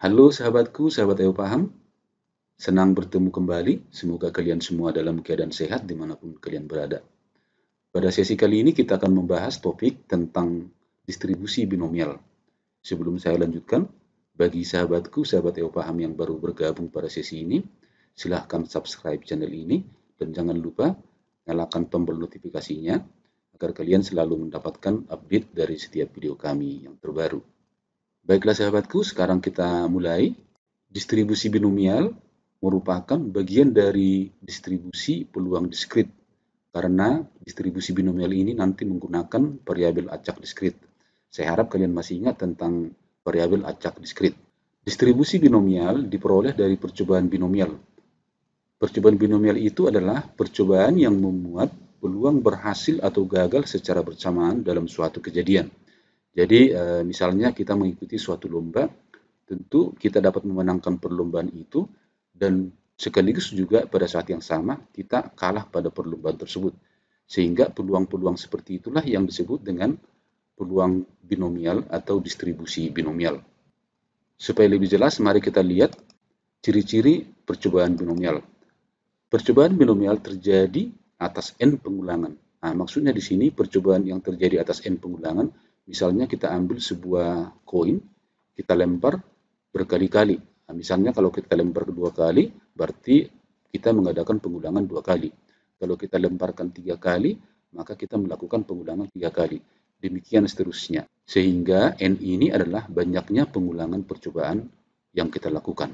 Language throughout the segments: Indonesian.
Halo sahabatku, sahabat Ayo Paham. Senang bertemu kembali. Semoga kalian semua dalam keadaan sehat dimanapun kalian berada. Pada sesi kali ini kita akan membahas topik tentang distribusi binomial. Sebelum saya lanjutkan, bagi sahabatku, sahabat Ayo Paham yang baru bergabung pada sesi ini, silahkan subscribe channel ini dan jangan lupa nyalakan tombol notifikasinya agar kalian selalu mendapatkan update dari setiap video kami yang terbaru. Baiklah sahabatku, sekarang kita mulai. Distribusi binomial merupakan bagian dari distribusi peluang diskrit, karena distribusi binomial ini nanti menggunakan variabel acak diskrit. Saya harap kalian masih ingat tentang variabel acak diskrit. Distribusi binomial diperoleh dari percobaan binomial. Percobaan binomial itu adalah percobaan yang memuat peluang berhasil atau gagal secara bersamaan dalam suatu kejadian. Jadi, misalnya kita mengikuti suatu lomba, tentu kita dapat memenangkan perlombaan itu dan sekaligus juga pada saat yang sama kita kalah pada perlombaan tersebut. Sehingga peluang-peluang seperti itulah yang disebut dengan peluang binomial atau distribusi binomial. Supaya lebih jelas, mari kita lihat ciri-ciri percobaan binomial. Percobaan binomial terjadi atas n pengulangan. Nah, maksudnya di sini percobaan yang terjadi atas n pengulangan, misalnya kita ambil sebuah koin, kita lempar berkali-kali. Nah, misalnya kalau kita lempar 2 kali, berarti kita mengadakan pengulangan 2 kali. Kalau kita lemparkan 3 kali, maka kita melakukan pengulangan 3 kali. Demikian seterusnya. Sehingga n ini adalah banyaknya pengulangan percobaan yang kita lakukan.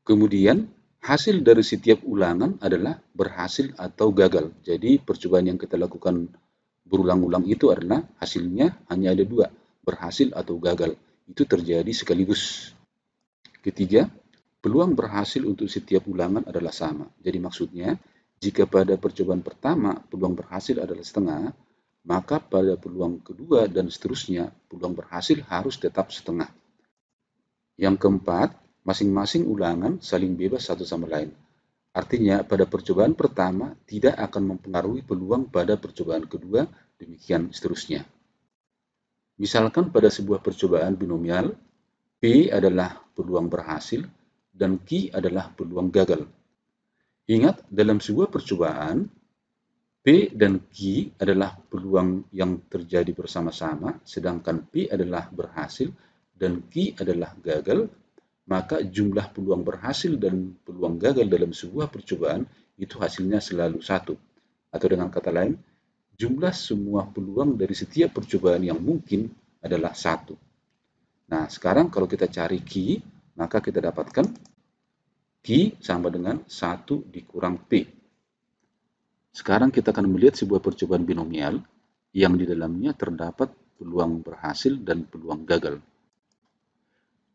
Kemudian, hasil dari setiap ulangan adalah berhasil atau gagal. Jadi, percobaan yang kita lakukan berulang-ulang itu adalah hasilnya hanya ada 2, berhasil atau gagal. Itu terjadi sekaligus. Ketiga, peluang berhasil untuk setiap ulangan adalah sama. Jadi maksudnya, jika pada percobaan pertama peluang berhasil adalah setengah, maka pada peluang kedua dan seterusnya peluang berhasil harus tetap setengah. Yang keempat, masing-masing ulangan saling bebas satu sama lain. Artinya, pada percobaan pertama tidak akan mempengaruhi peluang pada percobaan kedua, demikian seterusnya. Misalkan pada sebuah percobaan binomial, P adalah peluang berhasil dan Q adalah peluang gagal. Ingat, dalam sebuah percobaan, P dan Q adalah peluang yang terjadi bersama-sama, sedangkan P adalah berhasil dan Q adalah gagal, maka jumlah peluang berhasil dan peluang gagal dalam sebuah percobaan itu hasilnya selalu 1. Atau dengan kata lain, jumlah semua peluang dari setiap percobaan yang mungkin adalah 1. Nah, sekarang kalau kita cari Q, maka kita dapatkan Q sama dengan 1 dikurang P. Sekarang kita akan melihat sebuah percobaan binomial yang di dalamnya terdapat peluang berhasil dan peluang gagal.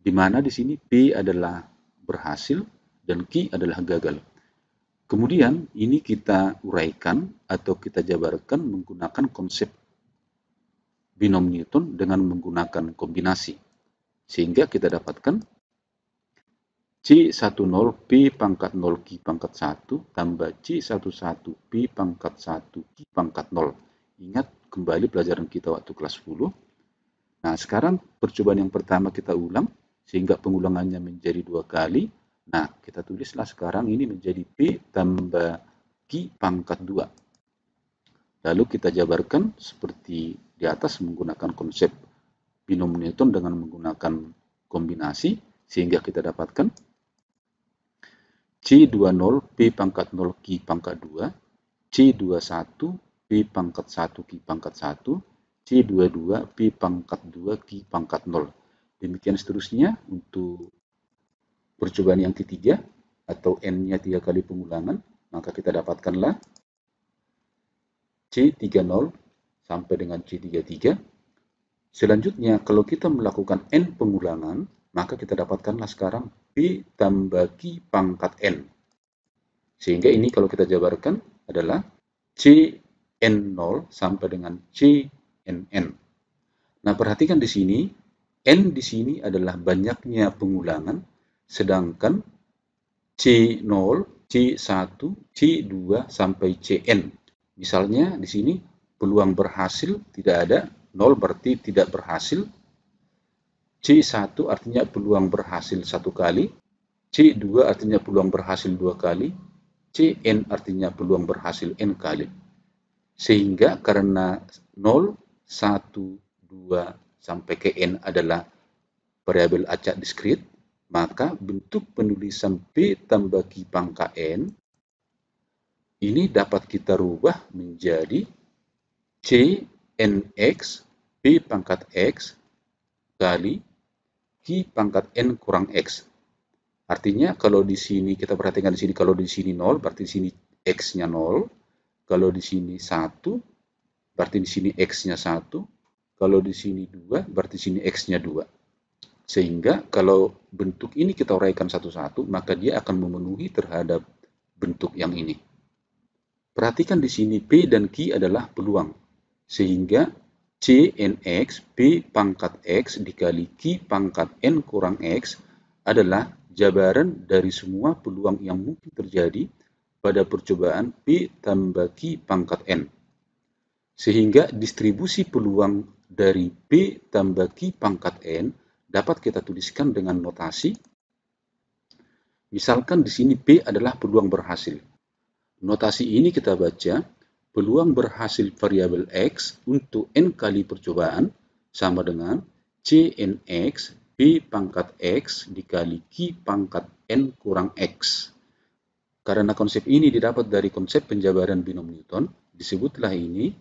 Di mana di sini P adalah berhasil dan Q adalah gagal. Kemudian ini kita uraikan atau kita jabarkan menggunakan konsep binom Newton dengan menggunakan kombinasi. Sehingga kita dapatkan C10 P pangkat 0 Q pangkat 1 tambah C11 P pangkat 1 Q pangkat 0. Ingat kembali pelajaran kita waktu kelas 10. Nah, sekarang percobaan yang pertama kita ulang, sehingga pengulangannya menjadi 2 kali. Nah, kita tulislah sekarang ini menjadi P tambah Q pangkat 2. Lalu kita jabarkan seperti di atas menggunakan konsep binom Newton dengan menggunakan kombinasi, sehingga kita dapatkan C20 P pangkat 0 Q pangkat 2, C21 P pangkat 1 Q pangkat 1, C22 P pangkat 2 Q pangkat 0. Demikian seterusnya untuk percobaan yang ketiga, atau n-nya 3 kali pengulangan, maka kita dapatkanlah C30 sampai dengan C33. Selanjutnya, kalau kita melakukan n pengulangan, maka kita dapatkanlah sekarang P tambah Q pangkat n. Sehingga ini kalau kita jabarkan adalah Cn0 sampai dengan Cnn. Nah, perhatikan di sini, n di sini adalah banyaknya pengulangan, sedangkan C0, C1, C2 sampai Cn. Misalnya di sini peluang berhasil tidak ada, 0 berarti tidak berhasil. C1 artinya peluang berhasil 1 kali, C2 artinya peluang berhasil 2 kali, Cn artinya peluang berhasil n kali. Sehingga karena 0, 1, 2, sampai ke n adalah variabel acak diskrit, maka bentuk penulisan P tambah Q pangkat N ini dapat kita rubah menjadi Cnx P pangkat X kali Q pangkat N kurang X. Artinya kalau di sini kita perhatikan di sini, kalau di sini 0 berarti di sini X-nya 0, kalau di sini 1 berarti di sini X-nya 1, kalau di sini 2 berarti di sini X-nya 2. Sehingga kalau bentuk ini kita uraikan satu-satu, maka dia akan memenuhi terhadap bentuk yang ini. Perhatikan di sini P dan Q adalah peluang. Sehingga Cnx P pangkat X dikali Q pangkat N kurang X adalah jabaran dari semua peluang yang mungkin terjadi pada percobaan P tambah Q pangkat N. Sehingga distribusi peluang dari P tambah Q pangkat N dapat kita tuliskan dengan notasi. Misalkan di sini P adalah peluang berhasil. Notasi ini kita baca, peluang berhasil variabel X untuk N kali percobaan sama dengan Cnx P pangkat X dikali Q pangkat N kurang X. Karena konsep ini didapat dari konsep penjabaran binom Newton, disebutlah ini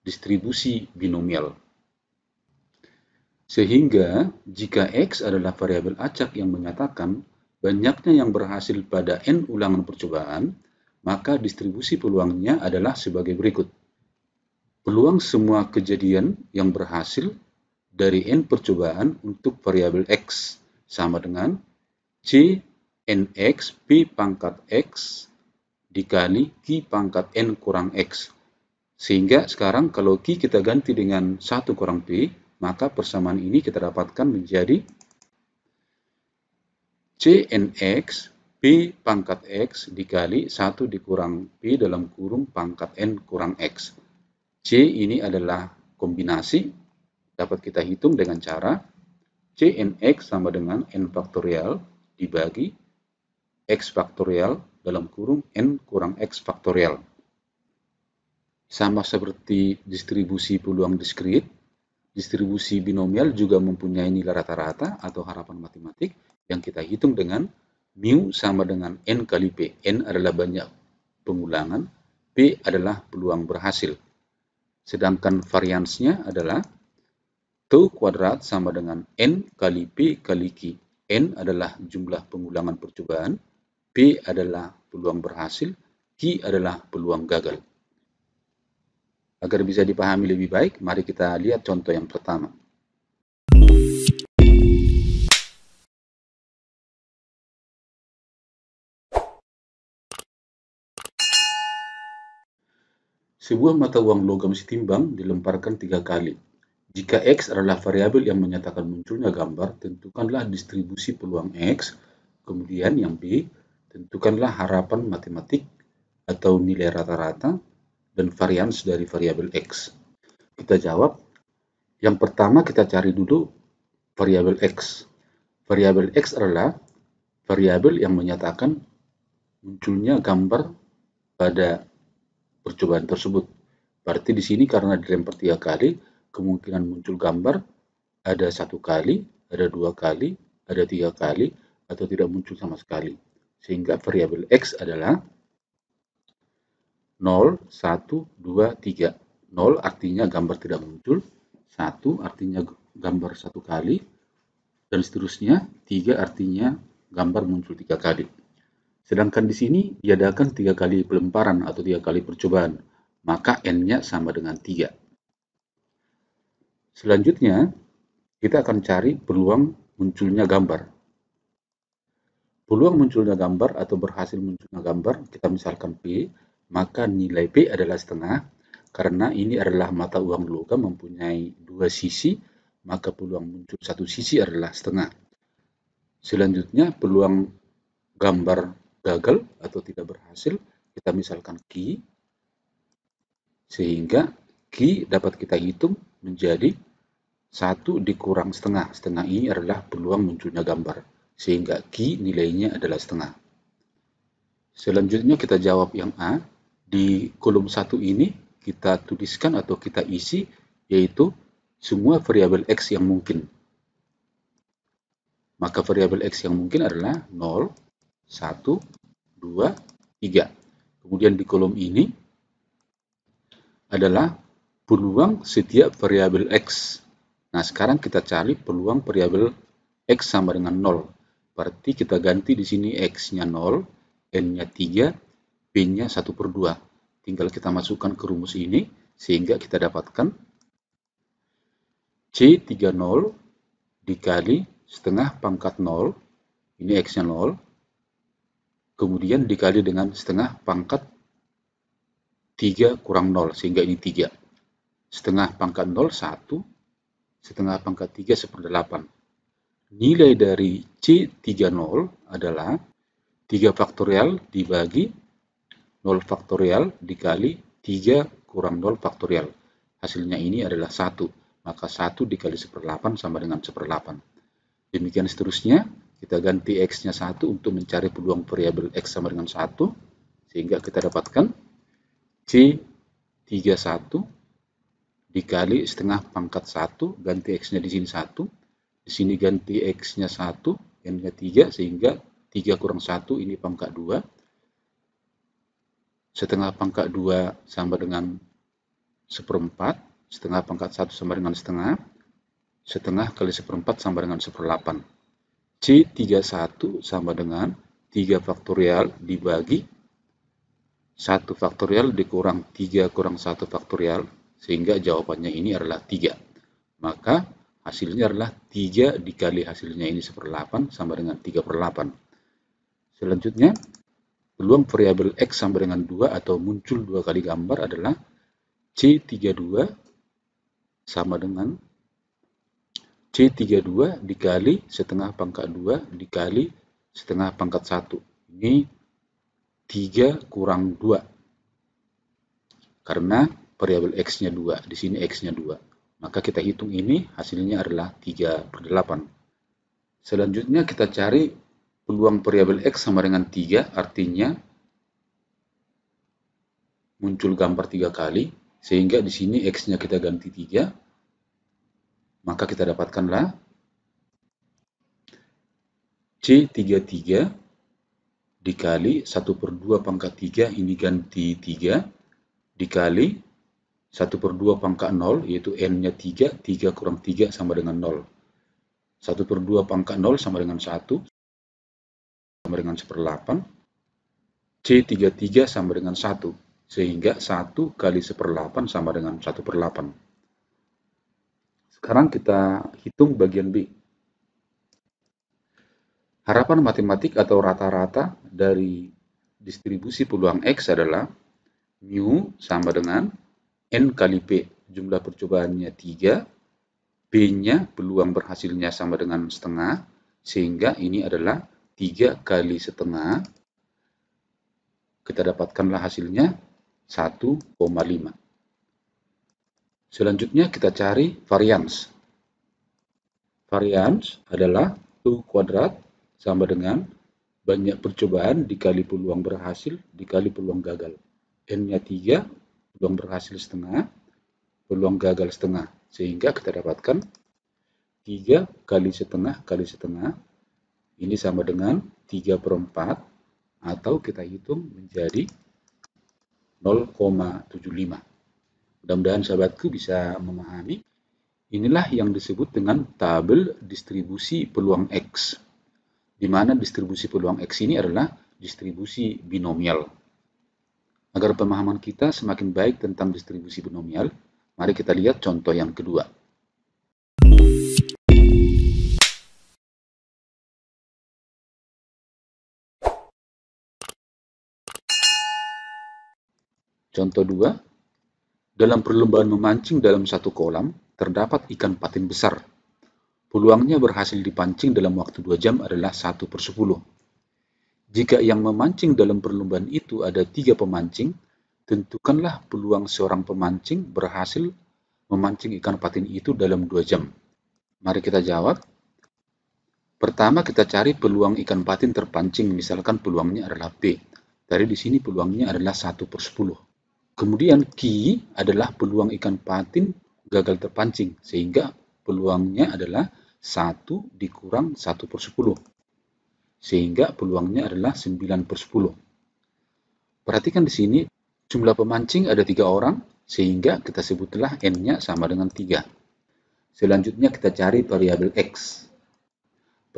distribusi binomial. Sehingga jika X adalah variabel acak yang menyatakan banyaknya yang berhasil pada N ulangan percobaan, maka distribusi peluangnya adalah sebagai berikut. Peluang semua kejadian yang berhasil dari N percobaan untuk variabel X sama dengan Cnx P pangkat X dikali Q pangkat N kurang X. Sehingga sekarang kalau Q kita ganti dengan 1 kurang P, maka persamaan ini kita dapatkan menjadi Cnx P pangkat X dikali 1 dikurang P dalam kurung pangkat N kurang X. C ini adalah kombinasi, dapat kita hitung dengan cara Cnx sama dengan N faktorial dibagi X faktorial dalam kurung N kurang X faktorial. Sama seperti distribusi peluang diskrit, distribusi binomial juga mempunyai nilai rata-rata atau harapan matematik yang kita hitung dengan mu sama dengan N kali P. N adalah banyak pengulangan, P adalah peluang berhasil. Sedangkan variansnya adalah tau kuadrat sama dengan N kali P kali Q. N adalah jumlah pengulangan percobaan, P adalah peluang berhasil, Q adalah peluang gagal. Agar bisa dipahami lebih baik, mari kita lihat contoh yang pertama. Sebuah mata uang logam setimbang dilemparkan 3 kali. Jika X adalah variabel yang menyatakan munculnya gambar, tentukanlah distribusi peluang X. Kemudian yang B, tentukanlah harapan matematik atau nilai rata-rata dan varians dari variabel X. Kita jawab. Yang pertama kita cari dulu variabel X. Variabel X adalah variabel yang menyatakan munculnya gambar pada percobaan tersebut. Berarti di sini karena dilempar 3 kali, kemungkinan muncul gambar ada 1 kali, ada 2 kali, ada 3 kali, atau tidak muncul sama sekali. Sehingga variabel X adalah 0, 1, 2, 3. 0 artinya gambar tidak muncul, 1 artinya gambar 1 kali, dan seterusnya. 3 artinya gambar muncul 3 kali. Sedangkan di sini diadakan 3 kali pelemparan atau 3 kali percobaan, maka N-nya sama dengan 3. Selanjutnya, kita akan cari peluang munculnya gambar. Peluang munculnya gambar atau berhasil munculnya gambar, kita misalkan P, maka nilai P adalah setengah, karena ini adalah mata uang logam mempunyai 2 sisi, maka peluang muncul 1 sisi adalah setengah. Selanjutnya, peluang gambar gagal atau tidak berhasil, kita misalkan Q, sehingga Q dapat kita hitung menjadi 1 dikurang setengah. Setengah ini adalah peluang munculnya gambar. Sehingga Q nilainya adalah setengah. Selanjutnya kita jawab yang A. Di kolom 1 ini kita tuliskan atau kita isi yaitu semua variabel X yang mungkin. Maka variabel X yang mungkin adalah 0, 1, 2, 3. Kemudian di kolom ini adalah peluang setiap variabel X. Nah, sekarang kita cari peluang variabel X sama dengan 0. Berarti kita ganti di sini X-nya 0, N-nya 3, P-nya 1/2. Tinggal kita masukkan ke rumus ini, sehingga kita dapatkan C30 dikali setengah pangkat 0, ini X-nya 0, kemudian dikali dengan setengah pangkat 3 kurang 0, sehingga ini 3. Setengah pangkat 0, 1, setengah pangkat 3, 1/8. Nilai dari C30 adalah 3 faktorial dibagi 0 faktorial dikali 3 kurang 0 faktorial. Hasilnya ini adalah 1. Maka 1 dikali 1/8 sama dengan 1/8. Demikian seterusnya, kita ganti X-nya 1 untuk mencari peluang variabel X sama dengan 1. Sehingga kita dapatkan C31 dikali setengah pangkat 1, ganti X-nya di sini 1. Di sini ganti X-nya 1, N-nya 3, sehingga 3 kurang 1 ini pangkat 2. Setengah pangkat 2 sama dengan 1/4. Setengah pangkat 1 sama dengan setengah. Setengah kali 1/4 sama dengan 1/8. C31 sama dengan 3 faktorial dibagi 1 faktorial dikurang 3 kurang 1 faktorial. Sehingga jawabannya ini adalah 3. Maka hasilnya adalah 3 dikali hasilnya ini 1/8 sama dengan 3/8. Selanjutnya, peluang variabel X sama dengan 2 atau muncul 2 kali gambar adalah C32 sama dengan C32 dikali setengah pangkat 2 dikali setengah pangkat 1. Ini 3 kurang 2. Karena variabel X-nya 2, di sini X-nya 2. Maka kita hitung ini, hasilnya adalah 3/8. Selanjutnya kita cari peluang variabel X sama dengan 3, artinya muncul gambar 3 kali, sehingga di sini X-nya kita ganti 3, maka kita dapatkanlah C33 dikali 1/2 pangkat 3, ini ganti 3, dikali 1/2 pangkat 0, yaitu N-nya 3, 3 kurang 3 sama dengan 0. 1/2 pangkat 0 sama dengan 1, sama dengan 1/8. C33 sama dengan 1, sehingga 1 kali 1/8 sama dengan 1/8. Sekarang kita hitung bagian B. Harapan matematik atau rata-rata dari distribusi peluang X adalah mu sama dengan N kali P, jumlah percobaannya 3, P-nya peluang berhasilnya sama dengan setengah, sehingga ini adalah 3 kali setengah, kita dapatkanlah hasilnya 1,5. Selanjutnya kita cari varians. Varians adalah U kuadrat sama dengan banyak percobaan dikali peluang berhasil dikali peluang gagal. N-nya 3, peluang berhasil setengah, peluang gagal setengah. Sehingga kita dapatkan 3 kali setengah, ini sama dengan 3/4, atau kita hitung menjadi 0,75. Mudah-mudahan sahabatku bisa memahami. Inilah yang disebut dengan tabel distribusi peluang X, di mana distribusi peluang X ini adalah distribusi binomial. Agar pemahaman kita semakin baik tentang distribusi binomial, mari kita lihat contoh yang kedua. Contoh 2, dalam perlombaan memancing dalam satu kolam, terdapat ikan patin besar. Peluangnya berhasil dipancing dalam waktu 2 jam adalah 1/10. Jika yang memancing dalam perlombaan itu ada 3 pemancing, tentukanlah peluang seorang pemancing berhasil memancing ikan patin itu dalam 2 jam. Mari kita jawab. Pertama kita cari peluang ikan patin terpancing, misalkan peluangnya adalah B. Dari di sini peluangnya adalah 1/10. Kemudian Q adalah peluang ikan patin gagal terpancing, sehingga peluangnya adalah 1 dikurang 1/10. Sehingga peluangnya adalah 9/10. Perhatikan di sini, jumlah pemancing ada 3 orang, sehingga kita sebutlah N-nya sama dengan 3. Selanjutnya kita cari variabel X.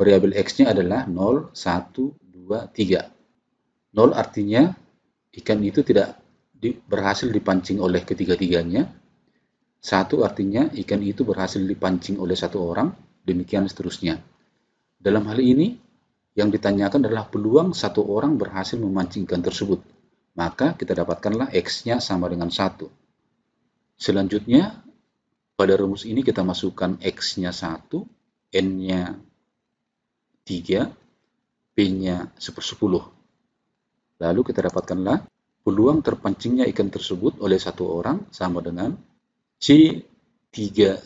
Variabel X-nya adalah 0, 1, 2, 3. 0 artinya ikan itu tidak berhasil dipancing oleh ketiga-tiganya. 1 artinya ikan itu berhasil dipancing oleh 1 orang, demikian seterusnya. Dalam hal ini, yang ditanyakan adalah peluang 1 orang berhasil memancing ikan tersebut. Maka kita dapatkanlah X-nya sama dengan 1. Selanjutnya, pada rumus ini kita masukkan X-nya 1, N-nya 3, P-nya 1/10. Lalu kita dapatkanlah peluang terpancingnya ikan tersebut oleh 1 orang sama dengan C31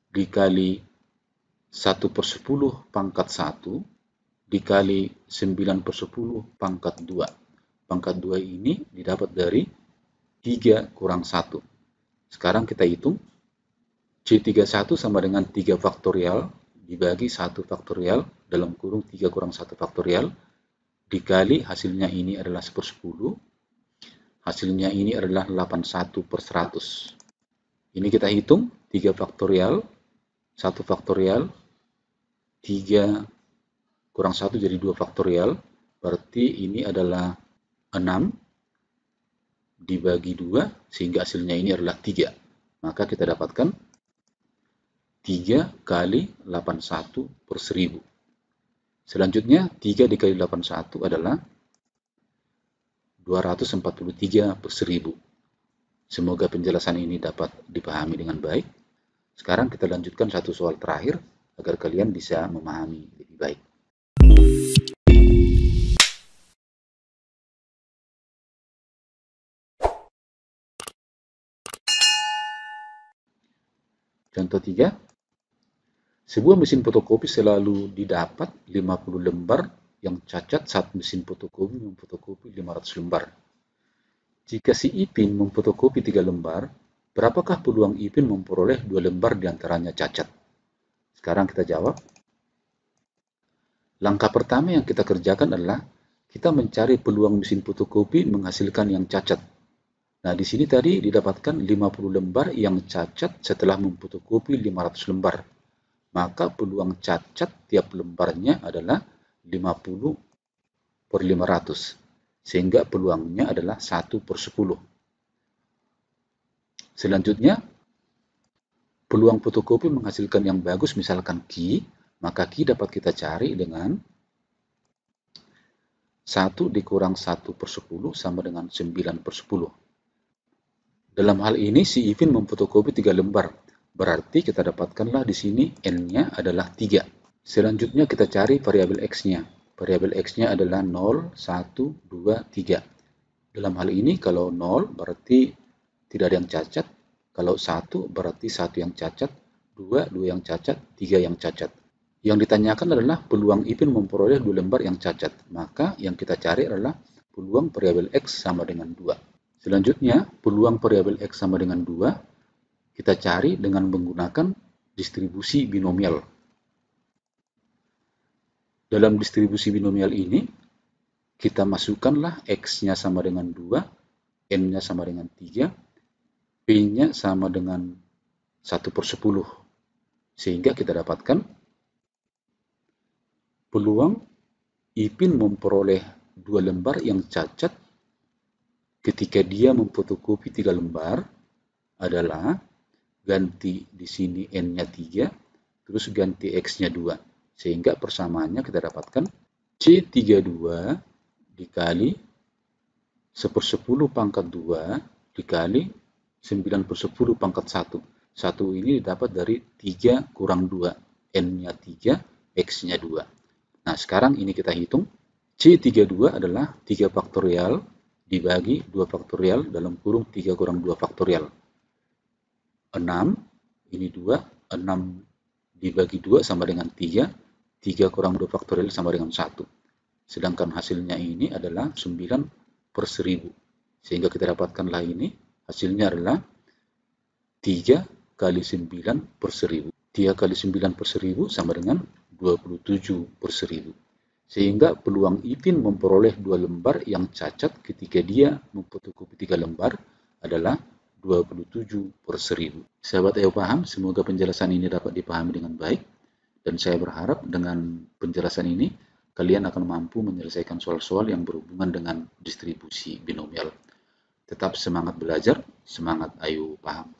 dikali 1/10 pangkat 1 dikali 9/10 pangkat 2. Pangkat 2 ini didapat dari 3 kurang 1. Sekarang kita hitung. C31 sama dengan 3 faktorial dibagi 1 faktorial dalam kurung 3 kurang 1 faktorial dikali hasilnya ini adalah 1/10. Hasilnya ini adalah 81/100. Ini kita hitung 3 faktorial, 1 faktorial, 3 kurang 1 jadi 2 faktorial. Berarti ini adalah 6 dibagi 2 sehingga hasilnya ini adalah 3. Maka kita dapatkan 3 kali 81/1000. Selanjutnya 3 dikali 81 adalah 243/1000. Semoga penjelasan ini dapat dipahami dengan baik. Sekarang kita lanjutkan satu soal terakhir agar kalian bisa memahami lebih baik. Contoh 3. Sebuah mesin fotokopi selalu didapat 50 lembar yang cacat saat mesin fotokopi memfotokopi 500 lembar. Jika si Ipin memfotokopi 3 lembar, berapakah peluang Ipin memperoleh 2 lembar diantaranya cacat? Sekarang kita jawab. Langkah pertama yang kita kerjakan adalah kita mencari peluang mesin fotokopi menghasilkan yang cacat. Nah, di sini tadi didapatkan 50 lembar yang cacat setelah memfotokopi 500 lembar. Maka peluang cacat tiap lembarnya adalah 50/500. Sehingga peluangnya adalah 1/10. Selanjutnya, peluang fotokopi menghasilkan yang bagus misalkan Q, maka Q dapat kita cari dengan 1 dikurang 1/10 sama dengan 9/10. Dalam hal ini si Ipin memfotokopi 3 lembar. Berarti kita dapatkanlah di sini N-nya adalah 3. Selanjutnya kita cari variabel X-nya. Variabel X-nya adalah 0, 1, 2, 3. Dalam hal ini kalau 0 berarti tidak ada yang cacat. Kalau 1 berarti 1 yang cacat, 2 yang cacat, 3 yang cacat. Yang ditanyakan adalah peluang Ipin memperoleh 2 lembar yang cacat. Maka yang kita cari adalah peluang variabel X sama dengan 2. Selanjutnya, peluang variabel X sama dengan 2 kita cari dengan menggunakan distribusi binomial. Dalam distribusi binomial ini, kita masukkanlah X-nya sama dengan 2, N-nya sama dengan 3, P-nya sama dengan 1/10. Sehingga kita dapatkan peluang Ipin memperoleh 2 lembar yang cacat ketika dia memfotokopi 3 lembar adalah ganti di sini N-nya 3, terus ganti X-nya 2. Sehingga persamaannya kita dapatkan C32 dikali 1/10 pangkat 2 dikali 9/10 pangkat 1. 1 ini didapat dari 3 kurang 2. N-nya 3, X-nya 2. Nah, sekarang ini kita hitung. C32 adalah 3 faktorial dibagi 2 faktorial dalam kurung 3 kurang 2 faktorial. 6, ini 2, 6 dibagi 2 sama dengan 3, 3 kurang 2 faktorial sama dengan 1. Sedangkan hasilnya ini adalah 9 per 1000. Sehingga kita dapatkanlah ini, hasilnya adalah 3 kali 9 per 1000. 3 kali 9 per 1000 sama dengan 27 per 1000. Sehingga peluang Ipin memperoleh 2 lembar yang cacat ketika dia memfotokopi 3 lembar adalah 27 per 1000. Sahabat EO paham? Semoga penjelasan ini dapat dipahami dengan baik. Dan saya berharap dengan penjelasan ini, kalian akan mampu menyelesaikan soal-soal yang berhubungan dengan distribusi binomial. Tetap semangat belajar, semangat ayo paham.